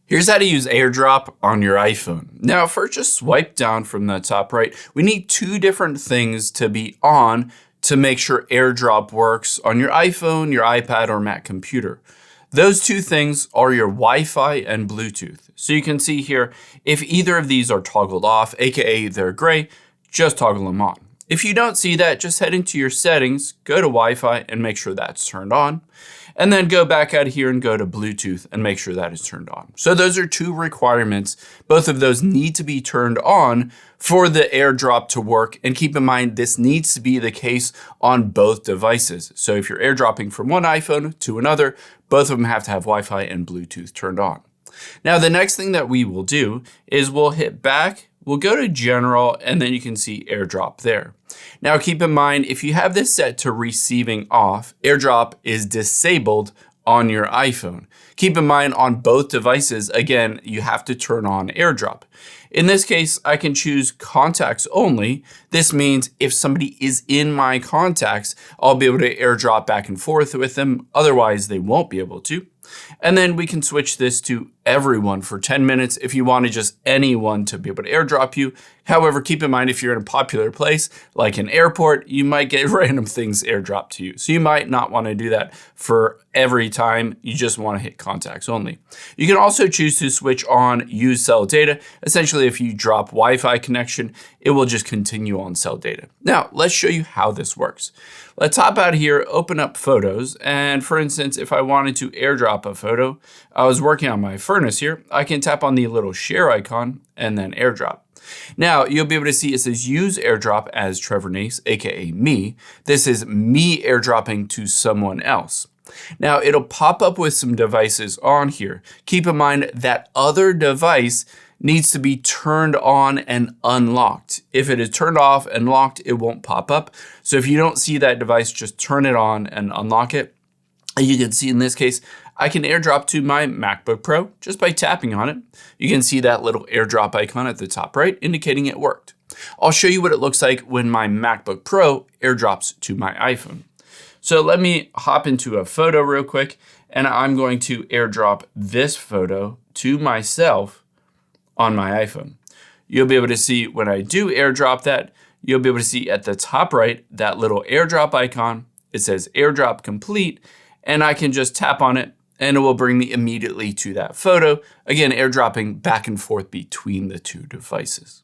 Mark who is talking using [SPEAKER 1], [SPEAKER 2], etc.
[SPEAKER 1] Here's how to use AirDrop on your iPhone. Now, first, just swipe down from the top right. We need two different things to be on to make sure AirDrop works on your iPhone, your iPad, or Mac computer. Those two things are your Wi-Fi and Bluetooth. So you can see here, if either of these are toggled off, aka they're gray, just toggle them on. If you don't see that, just head into your settings, go to Wi-Fi and make sure that's turned on. And then go back out here and go to Bluetooth and make sure that is turned on. So those are two requirements. Both of those need to be turned on for the AirDrop to work. And keep in mind, this needs to be the case on both devices. So if you're AirDropping from one iPhone to another, both of them have to have Wi-Fi and Bluetooth turned on. Now, the next thing that we will do is we'll hit back. We'll go to General, and then you can see AirDrop there. Now, keep in mind, if you have this set to receiving off, AirDrop is disabled on your iPhone. Keep in mind, on both devices, again, you have to turn on AirDrop. In this case, I can choose contacts only. This means if somebody is in my contacts, I'll be able to AirDrop back and forth with them. Otherwise, they won't be able to. And then we can switch this to everyone for 10 minutes if you want to just anyone to be able to AirDrop you. However, keep in mind, if you're in a popular place like an airport, you might get random things AirDropped to you. So you might not want to do that for every time. You just want to hit contacts only. You can also choose to switch on use cell data. Essentially, if you drop Wi-Fi connection, it will just continue on cell data. Now, let's show you how this works. Let's hop out here, open up photos. And for instance, if I wanted to AirDrop a photo, I was working on my furnace here, I can tap on the little share icon and then AirDrop. Now, you'll be able to see it says use AirDrop as Trevor Nace, aka me. This is me AirDropping to someone else. Now, it'll pop up with some devices on here. Keep in mind that other device needs to be turned on and unlocked. If it is turned off and locked, it won't pop up. So if you don't see that device, just turn it on and unlock it. And you can see in this case, I can AirDrop to my MacBook Pro just by tapping on it. You can see that little AirDrop icon at the top right, indicating it worked. I'll show you what it looks like when my MacBook Pro AirDrops to my iPhone. So let me hop into a photo real quick, and I'm going to AirDrop this photo to myself on my iPhone. You'll be able to see when I do AirDrop that, you'll be able to see at the top right, that little AirDrop icon. It says AirDrop complete, and I can just tap on it and it will bring me immediately to that photo. Again, AirDropping back and forth between the two devices.